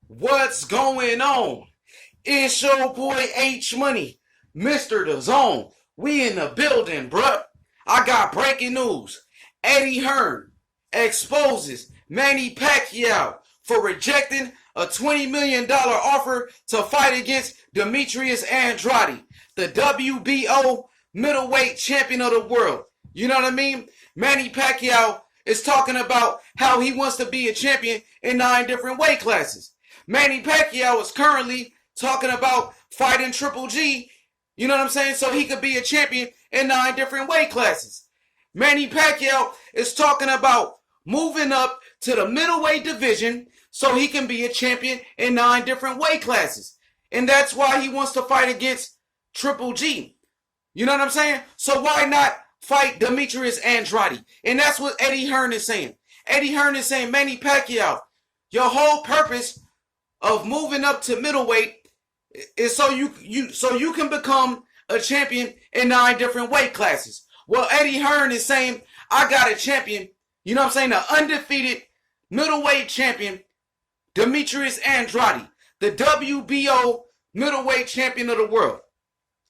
What's going on? It's your boy H Money, Mr. The Zone. We in the building, bruh. I got breaking news. Eddie Hearn exposes Manny Pacquiao for rejecting a $20 million offer to fight against Demetrius Andrade, the WBO middleweight champion of the world. You know what I mean? Manny Pacquiao is talking about how he wants to be a champion in 9 different weight classes. Manny Pacquiao is currently talking about fighting Triple G, you know what I'm saying, so he could be a champion in 9 different weight classes. Manny Pacquiao is talking about moving up to the middleweight division so he can be a champion in 9 different weight classes. And that's why he wants to fight against Triple G. You know what I'm saying? So why not fight Demetrius Andrade? And that's what Eddie Hearn is saying. Eddie Hearn is saying, Manny Pacquiao, your whole purpose of moving up to middleweight is so you can become a champion in 9 different weight classes. Well, Eddie Hearn is saying, I got a champion, you know what I'm saying, the undefeated middleweight champion, Demetrius Andrade, the WBO middleweight champion of the world.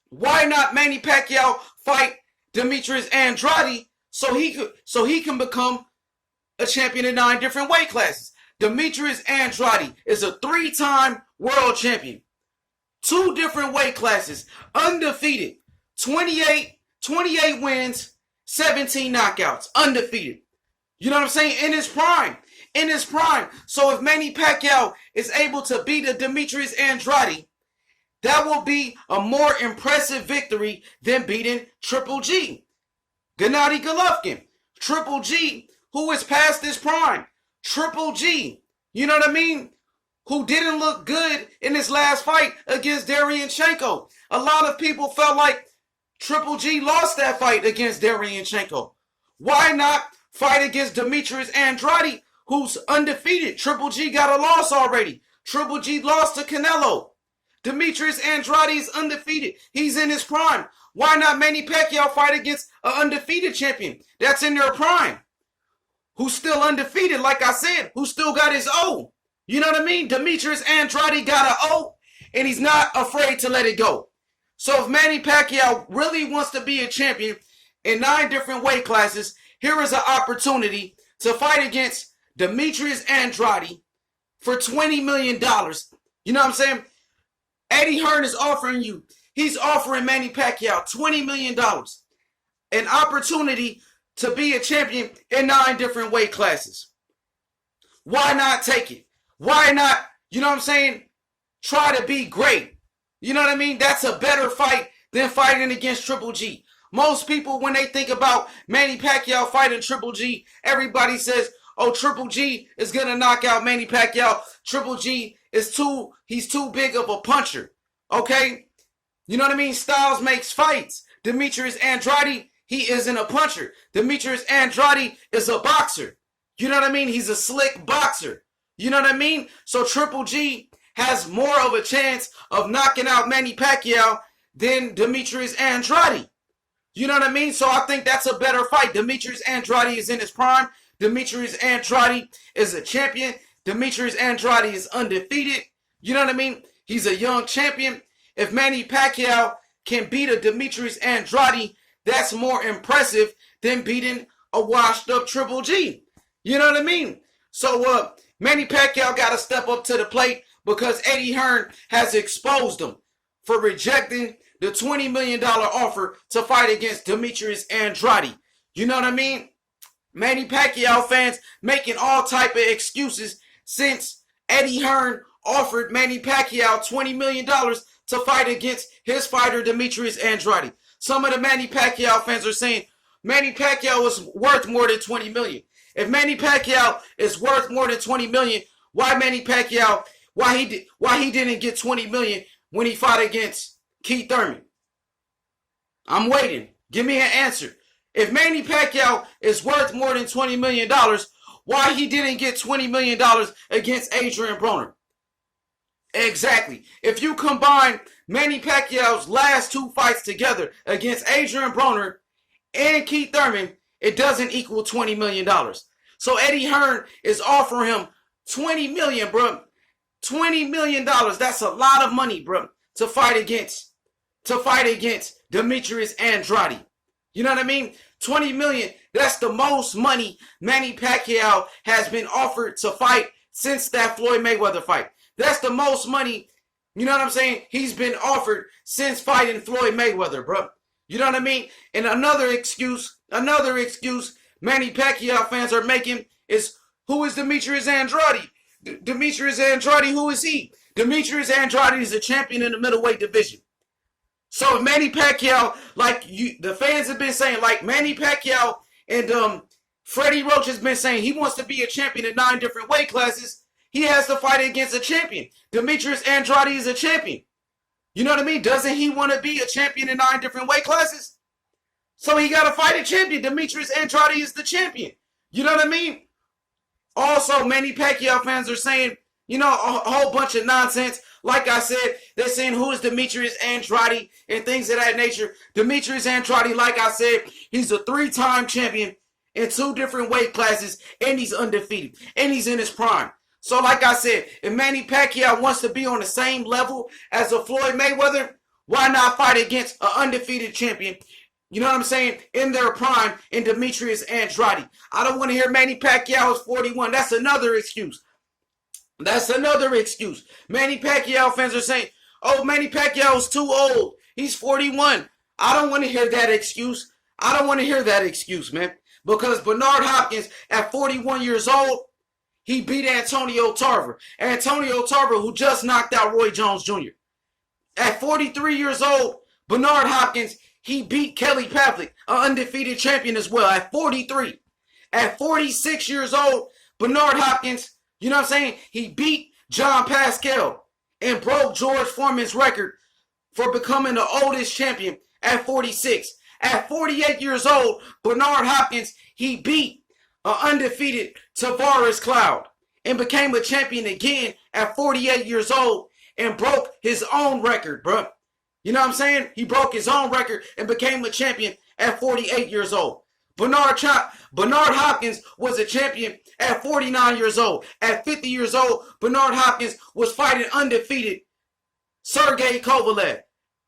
Why not Manny Pacquiao fight Demetrius Andrade so he can become a champion in 9 different weight classes? Demetrius Andrade is a 3-time world champion. 2 different weight classes, undefeated. 28 wins, 17 knockouts, undefeated. You know what I'm saying? In his prime. In his prime. So if Manny Pacquiao is able to beat a Demetrius Andrade, that will be a more impressive victory than beating Triple G. Gennady Golovkin. Triple G, who is past his prime. Triple G, you know what I mean? Who didn't look good in his last fight against Derevyanchenko. A lot of people felt like Triple G lost that fight against Derevyanchenko. Why not fight against Demetrius Andrade, who's undefeated? Triple G got a loss already. Triple G lost to Canelo. Demetrius Andrade is undefeated. He's in his prime. Why not Manny Pacquiao fight against an undefeated champion that's in their prime? Who's still undefeated, like I said, who still got his O. You know what I mean? Demetrius Andrade got an O, and he's not afraid to let it go. So if Manny Pacquiao really wants to be a champion in 9 different weight classes, here is an opportunity to fight against Demetrius Andrade for $20 million. You know what I'm saying? Eddie Hearn is he's offering Manny Pacquiao $20 million. An opportunity to be a champion in 9 different weight classes. Why not take it? Why not, you know what I'm saying, try to be great? You know what I mean? That's a better fight than fighting against Triple G. Most people, when they think about Manny Pacquiao fighting Triple G, everybody says, oh, Triple G is going to knock out Manny Pacquiao. Triple G he's too big of a puncher. Okay? You know what I mean? Styles makes fights. Demetrius Andrade, he isn't a puncher. Demetrius Andrade is a boxer. You know what I mean? He's a slick boxer. You know what I mean? So Triple G has more of a chance of knocking out Manny Pacquiao than Demetrius Andrade. You know what I mean? So I think that's a better fight. Demetrius Andrade is in his prime. Demetrius Andrade is a champion. Demetrius Andrade is undefeated. You know what I mean? He's a young champion. If Manny Pacquiao can beat a Demetrius Andrade, that's more impressive than beating a washed up Triple G. You know what I mean? So Manny Pacquiao got to step up to the plate because Eddie Hearn has exposed him for rejecting the $20 million offer to fight against Demetrius Andrade. You know what I mean? Manny Pacquiao fans making all type of excuses since Eddie Hearn offered Manny Pacquiao $20 million to fight against his fighter Demetrius Andrade. Some of the Manny Pacquiao fans are saying Manny Pacquiao is worth more than $20 million. If Manny Pacquiao is worth more than $20 million, why Manny Pacquiao, why he didn't get $20 million when he fought against Keith Thurman? I'm waiting. Give me an answer. If Manny Pacquiao is worth more than $20 million, why he didn't get $20 million against Adrian Broner? Exactly. If you combine Manny Pacquiao's last 2 fights together against Adrian Broner and Keith Thurman, it doesn't equal $20 million. So Eddie Hearn is offering him $20 million, bro. $20 million. That's a lot of money, bro, to fight against Demetrius Andrade. You know what I mean? 20 million. That's the most money Manny Pacquiao has been offered to fight since that Floyd Mayweather fight. That's the most money, you know what I'm saying, he's been offered since fighting Floyd Mayweather, bro. You know what I mean? And another excuse Manny Pacquiao fans are making is, who is Demetrius Andrade? Demetrius Andrade, who is he? Demetrius Andrade is a champion in the middleweight division. So Manny Pacquiao, the fans have been saying, like Manny Pacquiao and Freddie Roach has been saying he wants to be a champion in 9 different weight classes. He has to fight against a champion. Demetrius Andrade is a champion. You know what I mean? Doesn't he want to be a champion in 9 different weight classes? So he got to fight a champion. Demetrius Andrade is the champion. You know what I mean? Also, Manny Pacquiao fans are saying, you know, a whole bunch of nonsense. Like I said, they're saying, who is Demetrius Andrade and things of that nature. Demetrius Andrade, like I said, he's a 3-time champion in 2 different weight classes, and he's undefeated, and he's in his prime. So like I said, if Manny Pacquiao wants to be on the same level as a Floyd Mayweather, why not fight against an undefeated champion, you know what I'm saying, in their prime, in Demetrius Andrade? I don't want to hear Manny Pacquiao is 41. That's another excuse. That's another excuse. Manny Pacquiao fans are saying, oh, Manny Pacquiao is too old. He's 41. I don't want to hear that excuse. I don't want to hear that excuse, man. Because Bernard Hopkins, at 41 years old, he beat Antonio Tarver. Antonio Tarver, who just knocked out Roy Jones Jr. At 43 years old, Bernard Hopkins, he beat Kelly Pavlik, an undefeated champion as well, at 43. At 46 years old, Bernard Hopkins, you know what I'm saying, he beat John Pascal and broke George Foreman's record for becoming the oldest champion at 46. At 48 years old, Bernard Hopkins, he beat an undefeated Tavares Cloud and became a champion again at 48 years old and broke his own record, bro. You know what I'm saying? He broke his own record and became a champion at 48 years old. Bernard Hopkins was a champion at 49 years old. At 50 years old, Bernard Hopkins was fighting undefeated Sergey Kovalev.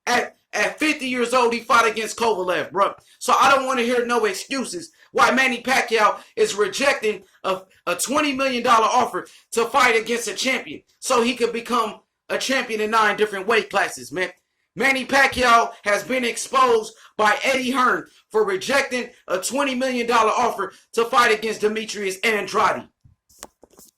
At 50 years old, he fought against Kovalev, bro. So I don't want to hear no excuses why Manny Pacquiao is rejecting a $20 million offer to fight against a champion so he could become a champion in 9 different weight classes, man. Manny Pacquiao has been exposed by Eddie Hearn for rejecting a $20 million offer to fight against Demetrius Andrade.